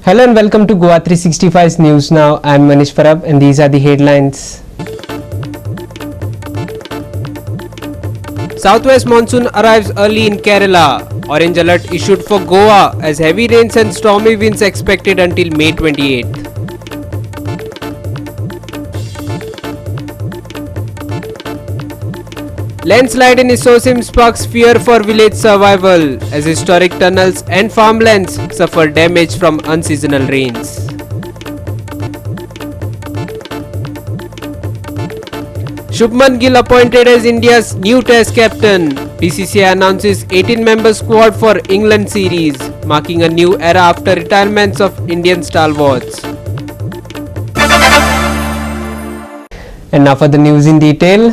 Hello and welcome to GOA365 News Now. I am Manish Parab and these are the headlines. Southwest monsoon arrives early in Kerala. Orange alert issued for Goa as heavy rains and stormy winds expected until May 28th. Landslide in Isosim sparks fear for village survival as historic tunnels and farmlands suffer damage from unseasonal rains. Shubman Gill appointed as India's new Test captain. BCCI announces 18-member squad for England series, marking a new era after retirements of Indian stalwarts. And now for the news in detail.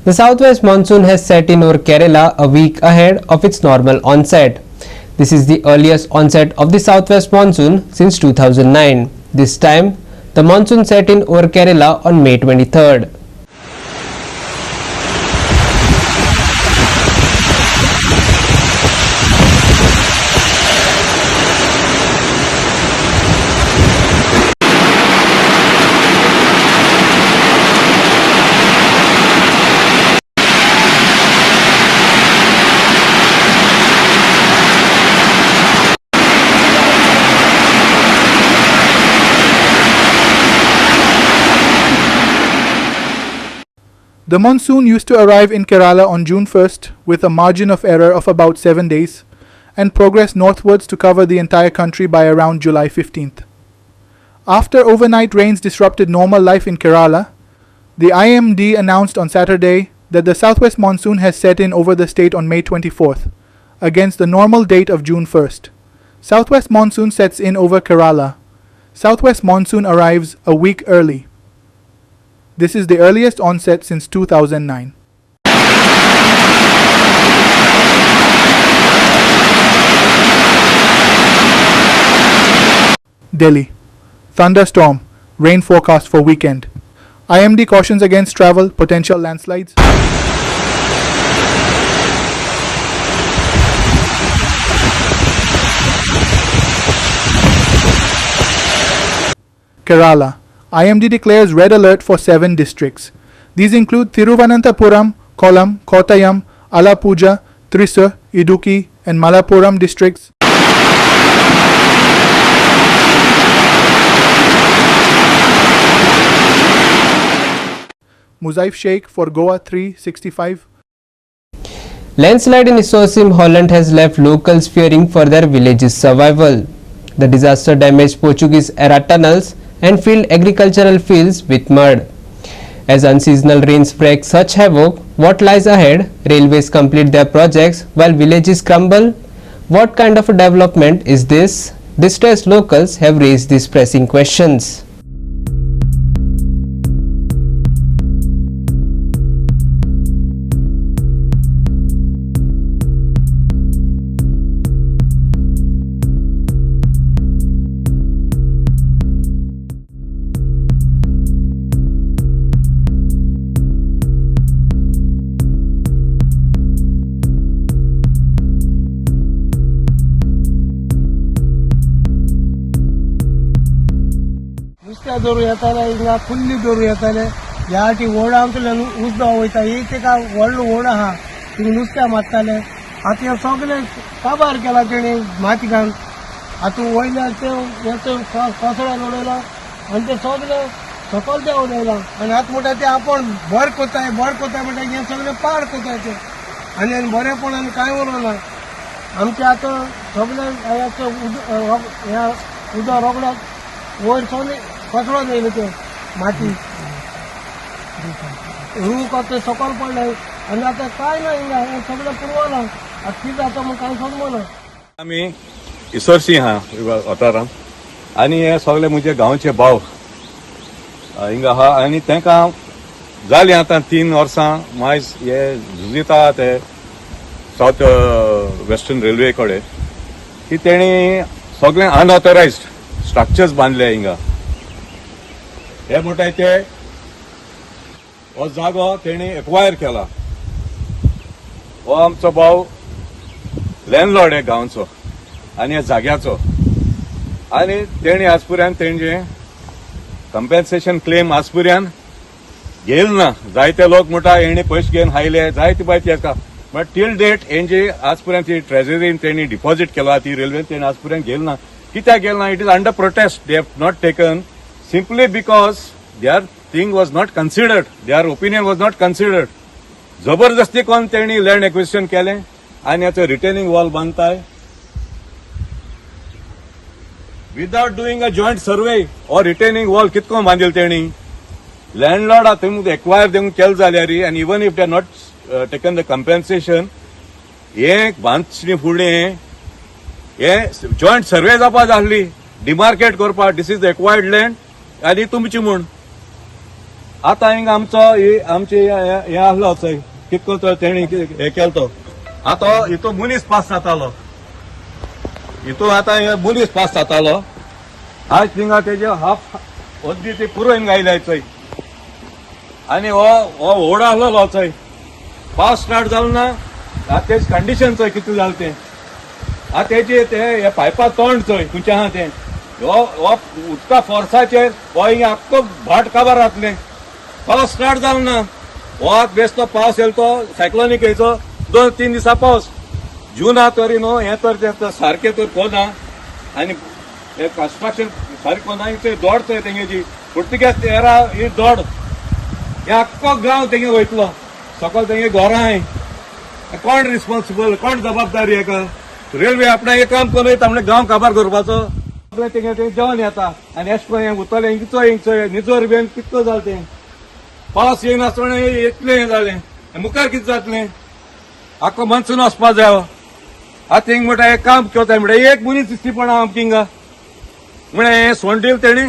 The southwest monsoon has set in over Kerala a week ahead of its normal onset. This is the earliest onset of the southwest monsoon since 2009. This time, the monsoon set in over Kerala on May 23rd. The monsoon used to arrive in Kerala on June 1st with a margin of error of about 7 days and progress northwards to cover the entire country by around July 15th. After overnight rains disrupted normal life in Kerala, the IMD announced on Saturday that the southwest monsoon has set in over the state on May 24th, against the normal date of June 1st. Southwest monsoon sets in over Kerala. Southwest monsoon arrives a week early. This is the earliest onset since 2009. Delhi. Thunderstorm. Rain forecast for weekend. IMD cautions against travel, potential landslides. Kerala. IMD declares red alert for 7 districts. These include Thiruvananthapuram, Kollam, Kottayam, Alappuzha, Thrissur, Idukki and Malappuram districts. Muzaif Sheikh for GOA365. Landslide in Isosim, Holland has left locals fearing for their village's survival. The disaster damaged Portuguese-era tunnels and filled agricultural fields with mud. As unseasonal rains wreak such havoc, what lies ahead? Railways complete their projects while villages crumble? What kind of a development is this? Distressed locals have raised these pressing questions. दोरू येताले हिंगा fully दोरू येताले ह्या ती ओढा आमचे उजदा वयता एक एका व्हडलो ओढा हा थिंग नुस्त्या मारताले आता हे सगळे काबार केला तेणी माती घालून आता वयल्या ते कोसळ्या उडयला आणि ते सगळे सकल ते उडयला आणि आता म्हणटा ते आपण भर कोताय म्हणटा हे सगळे पाड कोताय ते आणि बरेपणान कांय उरना आमचे आता सगळे उदक रोगड्याक वयर सगळे कचरो जाईल ते माती रूख ते सकल पडले आणि आता काय नाही हे सगळं पुरवला आता किती आता मग काय समजू ना आम्ही इसरसी हा वाठारांत आनी हे सगळे म्हजे गांवचे भाव हिंगा आहा आनी तांकां जालीं आतां 3 वर्सां मायज हे झुजिता ते सावथ वेस्टर्न रेल्वे कडेन की तेणी सगळे अनऑथरायज्ड स्ट्रक्चर्स बांदले हिंगा हे म्हणटाय ते हो जागो तेणी एक्वायर केला हो आमचो भाव लँडलॉर्ड आहे गांवचो आणि या जाग्याचो आनी तेणी आजपर्यंत तेंचे कंपेन्सेशन क्लेम आजपर्यंत घेल ना. जायते लोक म्हणटा हेणी पयशे घेवन हायले जायते बायती येता, बट टील डेट हेंची आजपर्यंत ट्रेझरीन तेणी डिपॉझिट केला ती रेल्वेन तेणी आजपर्यंत घेल ना. कित्याक घेल ना? It is under protest. They have not taken simply because their thing was not considered, their opinion was not considered. जबरदस्ती कोण तेणी लँड एक्विजिशन केलें आनी याचो रिटेनिंग वॉल बांदताय without doing a joint survey और रिटेनिंग वॉल कितको बांदिल तेणी. लँडलॉर्ड थंय एक्वायर देऊन केल जाल्यार आनी even if they are not taken the compensation हे बांदचे फुडें हे जॉइंट सर्वे जावपा जाय आसली, डिमार्केट करपाक this is the acquired land आनी तुमची म्हूण. आतां हिंगा आमचे हे आसलो चोय कितको तो तेणी हे केलो तो. आतां हितू मनीस पास जातालो, हितू आतां मनीस पास जातालो. आज थिंगा तेजे हाफ हद्दी ते पुरो हिंगा आयल्याय चोय आनी हो व्हड आसलो चोय. पावस स्टार्ट जालो ना आतां तेज कंडिशन चोय कितें जालें तें. आतां तेजे ते पायपा तोंड चोय खंयचें आहा तें. हो उदका फोर्साचेर हो हिंगा आख्खो भाट काबार जातलें. पावस स्टार्ट जालो ना, हो बेस्तो पावस येयलो तो सायक्लोनीक येयचो 2-3 दिसा पावस. जून तरी न्हू हे तर सारकें तर कोना आनी कन्स्ट्रक्शन सारकें कोना ते दोड चोय तेंगेची पुर्तुगेज एरा ही दोड हे आख्खो गांव तेंगे वयतलो. सकयल तेंगे घरां कोण रिस्पॉन्सिबल, कोण जबाबदारी हेका. रेल्वे आपणा एक काम करून येता म्हणजे गांव काबार करपाचो. तेंगे ते जेवण येता आनी एश कोन उरतलें हिंगचो निजोर बीन कितको जालें तें. पावस येयनासतना इतलें हें जालें. मुखार कितें जातलें? आख्खो मनसून वचपा जाय. आतां हिंग म्हणटा एक काम कोताय म्हणटा एक मनीस दिसती पडा आमकां हिंगा म्हळ्यार हें सोंड दिल तेणी.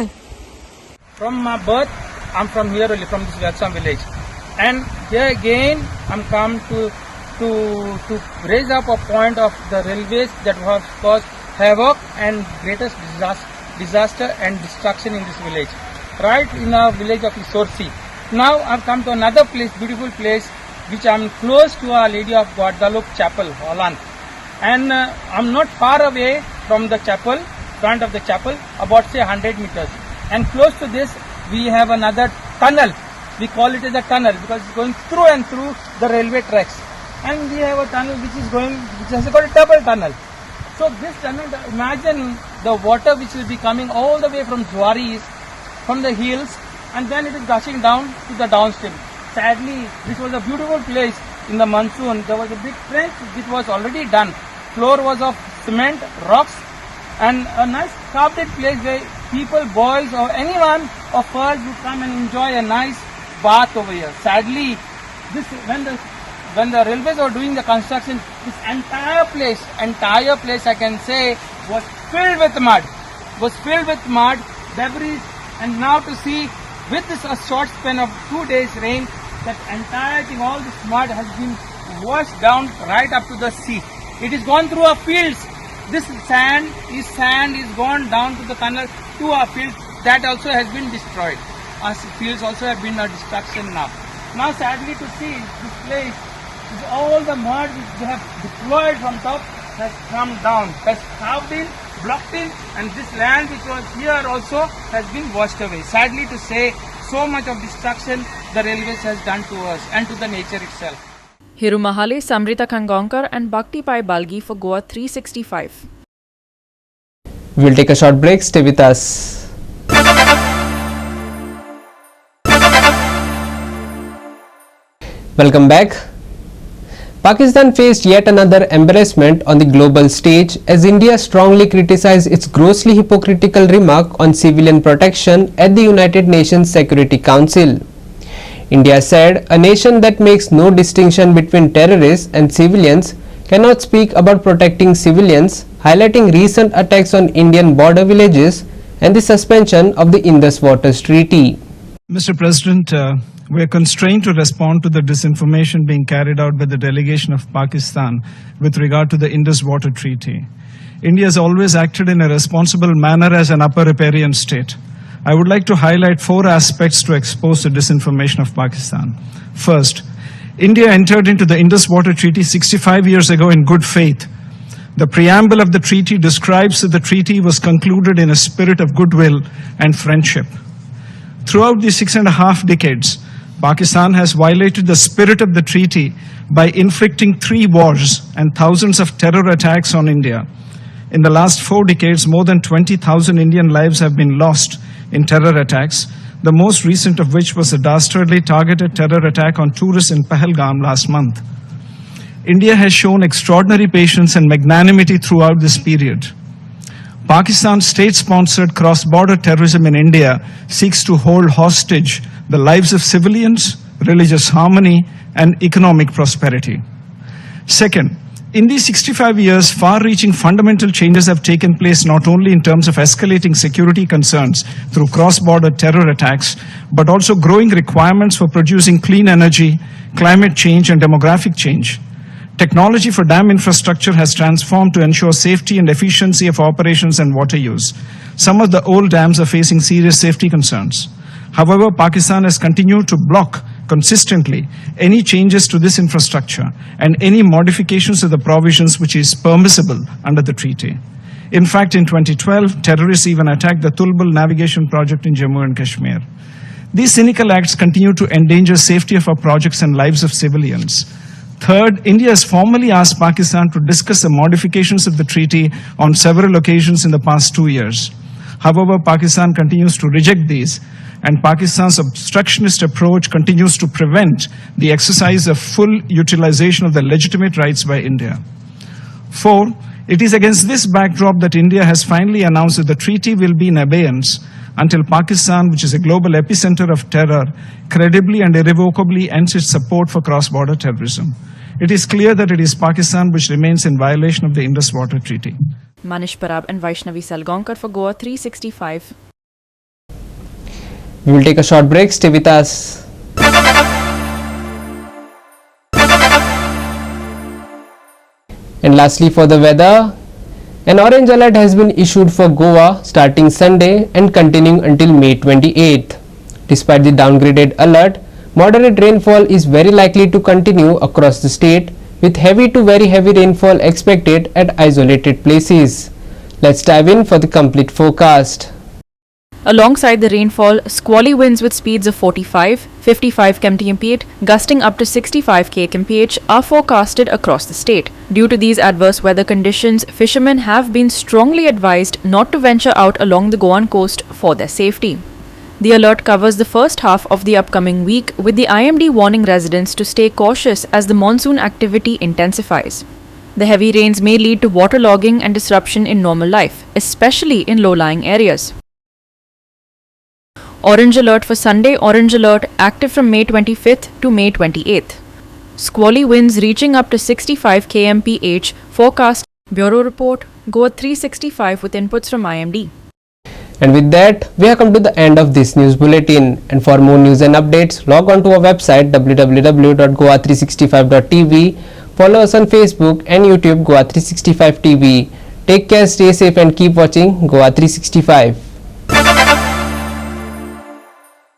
From my birth, I'm from here only, from this Vatsam village, and here again I'm come to raise up a point of the railways that have caused havoc and greatest disaster and destruction in this village, right in our village of Isorsi. Now I've come to another place, beautiful place, which I'm close to Our Lady of Guadalupe Chapel, Holland, and I'm not far away from the chapel, front of the chapel, about say 100 meters. And close to this, we have another tunnel. We call it as a tunnel because it's going through and through the railway tracks. And we have a tunnel which has got a double tunnel. So this tunnel, imagine the water which will be coming all the way from Jwaris, from the hills, and then it is gushing down to the downstream. Sadly, this was a beautiful place in the monsoon. There was a big trench which was already done. Floor was of cement, rocks, and a nice carpeted place where people, boys or anyone of us would come and enjoy a nice bath over here. Sadly, this when the railways were doing the construction, this entire place I can say was filled with mud, debris, and now to see with this a short span of 2 days rain, that entire thing, all this mud has been washed down right up to the sea. It is gone through our fields. This sand is gone down to the tunnel to our fields. That also has been destroyed. Our fields also have been a destruction now. Now sadly to see this place, all the mud which they have deployed from top has come down, has carved in, blocked in, and this land which was here also has been washed away. Sadly to say, so much of destruction the railways has done to us and to the nature itself. Hirumahale, Samrita Kangaonkar and Bhakti Pai Balgi for GOA 365. We'll take a short break. Stay with us. Welcome back. Pakistan faced yet another embarrassment on the global stage as India strongly criticized its grossly hypocritical remark on civilian protection at the United Nations Security Council. India said a nation that makes no distinction between terrorists and civilians cannot speak about protecting civilians, highlighting recent attacks on Indian border villages and the suspension of the Indus Waters Treaty. Mr. President, we are constrained to respond to the disinformation being carried out by the delegation of Pakistan with regard to the Indus Water Treaty. India has always acted in a responsible manner as an upper riparian state. I would like to highlight 4 aspects to expose the disinformation of Pakistan. First, India entered into the Indus Water Treaty 65 years ago in good faith, The preamble of the treaty describes that the treaty was concluded in a spirit of goodwill and friendship. Throughout the 6.5 decades, Pakistan has violated the spirit of the treaty by inflicting 3 wars and thousands of terror attacks on India. In the last 4 decades, more than 20,000 Indian lives have been lost in terror attacks, the most recent of which was a dastardly targeted terror attack on tourists in Pahalgam last month. India has shown extraordinary patience and magnanimity throughout this period. Pakistan's state-sponsored cross-border terrorism in India seeks to hold hostage the lives of civilians, religious harmony, and economic prosperity. Second, in these 65 years, far-reaching fundamental changes have taken place not only in terms of escalating security concerns through cross-border terror attacks, but also growing requirements for producing clean energy, climate change, and demographic change. Technology for dam infrastructure has transformed to ensure safety and efficiency of operations and water use. Some of the old dams are facing serious safety concerns. However, Pakistan has continued to block consistently any changes to this infrastructure and any modifications to the provisions which is permissible under the treaty. In fact, in 2012, terrorists even attacked the Tulbul navigation project in Jammu and Kashmir. These cynical acts continue to endanger safety of our projects and lives of civilians. Third, India has formally asked Pakistan to discuss the modifications of the treaty on several occasions in the past 2 years. However, Pakistan continues to reject these, and Pakistan's obstructionist approach continues to prevent the exercise of full utilization of the legitimate rights by India. Four, it is against this backdrop that India has finally announced that the treaty will be in abeyance until Pakistan, which is a global epicenter of terror, credibly and irrevocably ends its support for cross-border terrorism. It is clear that it is Pakistan which remains in violation of the Indus Water Treaty. Manish Parab and Vaishnavi Salgaonkar for Goa 365. We will take a short break. Stay with us. And lastly, for the weather, an orange alert has been issued for Goa starting Sunday and continuing until May 28th. Despite the downgraded alert, moderate rainfall is very likely to continue across the state, with heavy to very heavy rainfall expected at isolated places. Let's dive in for the complete forecast. Alongside the rainfall, squally winds with speeds of 45, 55 kmph, gusting up to 65 kmph are forecasted across the state. Due to these adverse weather conditions, fishermen have been strongly advised not to venture out along the Goan coast for their safety. The alert covers the first half of the upcoming week, with the IMD warning residents to stay cautious as the monsoon activity intensifies. The heavy rains may lead to waterlogging and disruption in normal life, especially in low-lying areas. Orange alert for Sunday. Orange alert active from May 25th to May 28th. Squally winds reaching up to 65 kmph forecast. Bureau report, Goa 365 with inputs from IMD. And with that, we have come to the end of this news bulletin. And for more news and updates, log on to our website www.goa365.tv. Follow us on Facebook and YouTube Goa365 TV. Take care, stay safe and keep watching Goa 365.